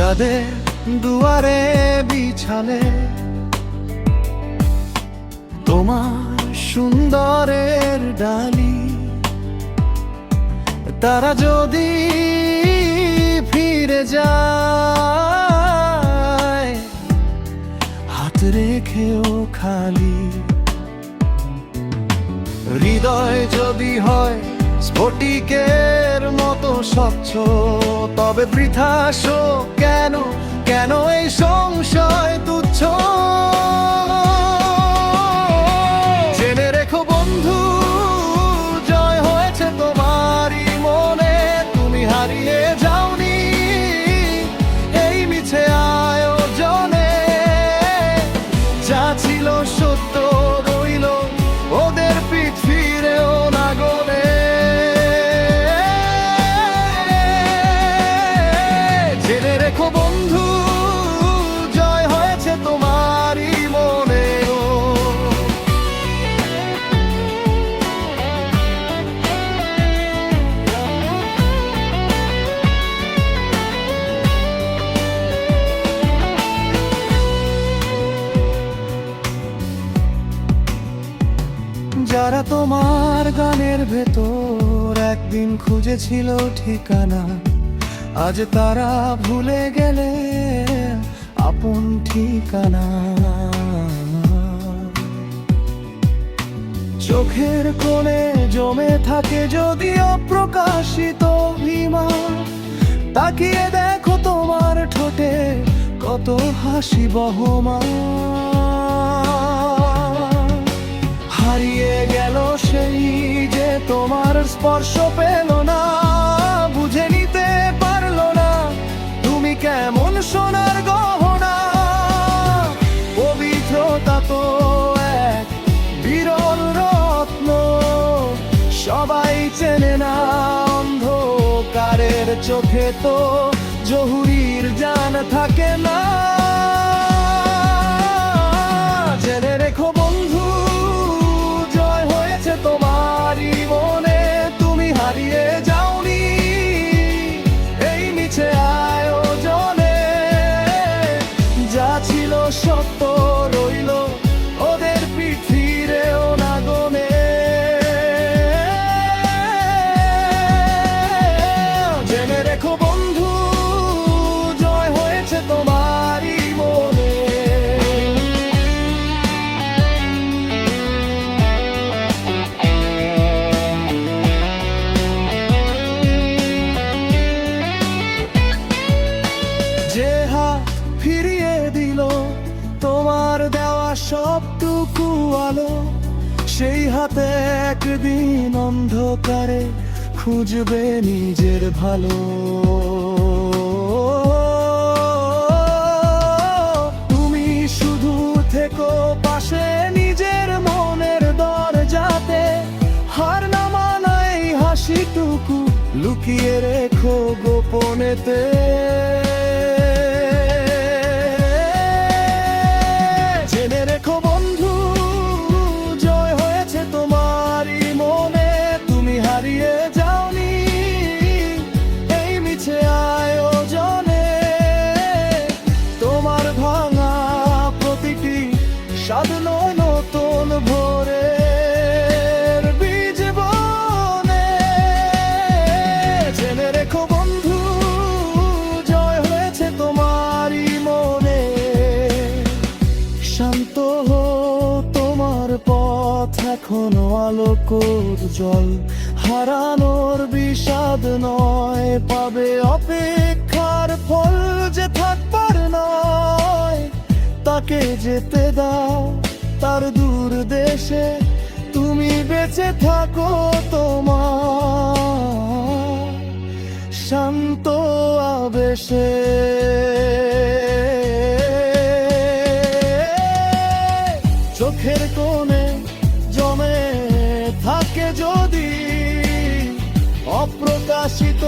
যাদের দুয়ারে বিছালে তোমার সুন্দরের ডালি, তারা যদি ফিরে যায় হাত রেখেও খালি, হৃদয় যদি হয় স্ফটিকের মতো স্বচ্ছ, তবে বৃথা শোক কেন, কেন এই সংশয় তুচ্ছ? জেনে রেখো বন্ধু, জয় হয়েছে তোমারই মনে, তুমি হারিয়ে যাওনি এই মিছে আয়োজনে। যা ছিল সত্য রইল, ওদের পিঠ ফিরেও না গলে। জেনে রেখো বন্ধু, জয় হয়েছে তোমারই মনে। যারা তোমার গানের ভেতর একদিন খুঁজেছিল ঠিকানা, আজ তারা ভুলে গেলে আপন ঠিকানা। চোখের কোণে জমে থাকে যদি অপ্রকাশিত অভিমান, তাকিয়ে দেখো তোমার ঠোঁটে কত হাসি বহমান। হারিয়ে গেল সেই যে তোমার স্পর্শ পেল না, বুঝে নিতে পারলো না তুমি কেমন সোনার গহনা। পবিত্রতা তো এক বিরল রত্ন, সবাই চেনে না, অন্ধকারের চোখে তো জহুরির জান থাকে না। জেনে রেখো বন্ধু, জয় হয়েছে তোমারই মনে, তুমি হারিয়ে যাওনি এই মিছে আয়োজনে। যা ছিল সত্য রইল, ওদের পিঠ ফিরেও না গনে। জেনে রেখো বন্ধু, জয় হয়েছে তোমারই মনে। যে হাত ফিরিয়ে দিল তোমার দেওয়া সবটুকু আলো, সেই হাতে একদিন অন্ধকারে খুঁজবে নিজের ভালো। তুমি শুধু থেকো পাশে নিজের মনের দরজাতে, হার না মানা এই হাসিটুকু লুকিয়ে রেখো গোপনেতে। জেনে রেখো বন্ধু, জয় হয়েছে তোমারই মনে, তুমি হারিয়ে যাওনি এই মিছে আয়োজনে। তোমার ভাঙা প্রতিটি স্বাদ নয় নতুন ভোরের বীজ বনে। জেনে রেখো বন্ধু, জয় হয়েছে তোমারই মনে। শান্ত হো, তোমার পথ এখনো আলোকর জল, হারানোর বিষাদ নয়, পাবে অপেক্ষার ফল। যে থাকবার নয় তাকে যেতে দাও তার দূর দেশে, তুমি বেঁচে থাকো তোমার শান্ত আবেশে। চোখের কোণে জমে থাকে যদি অপ্রকাশিত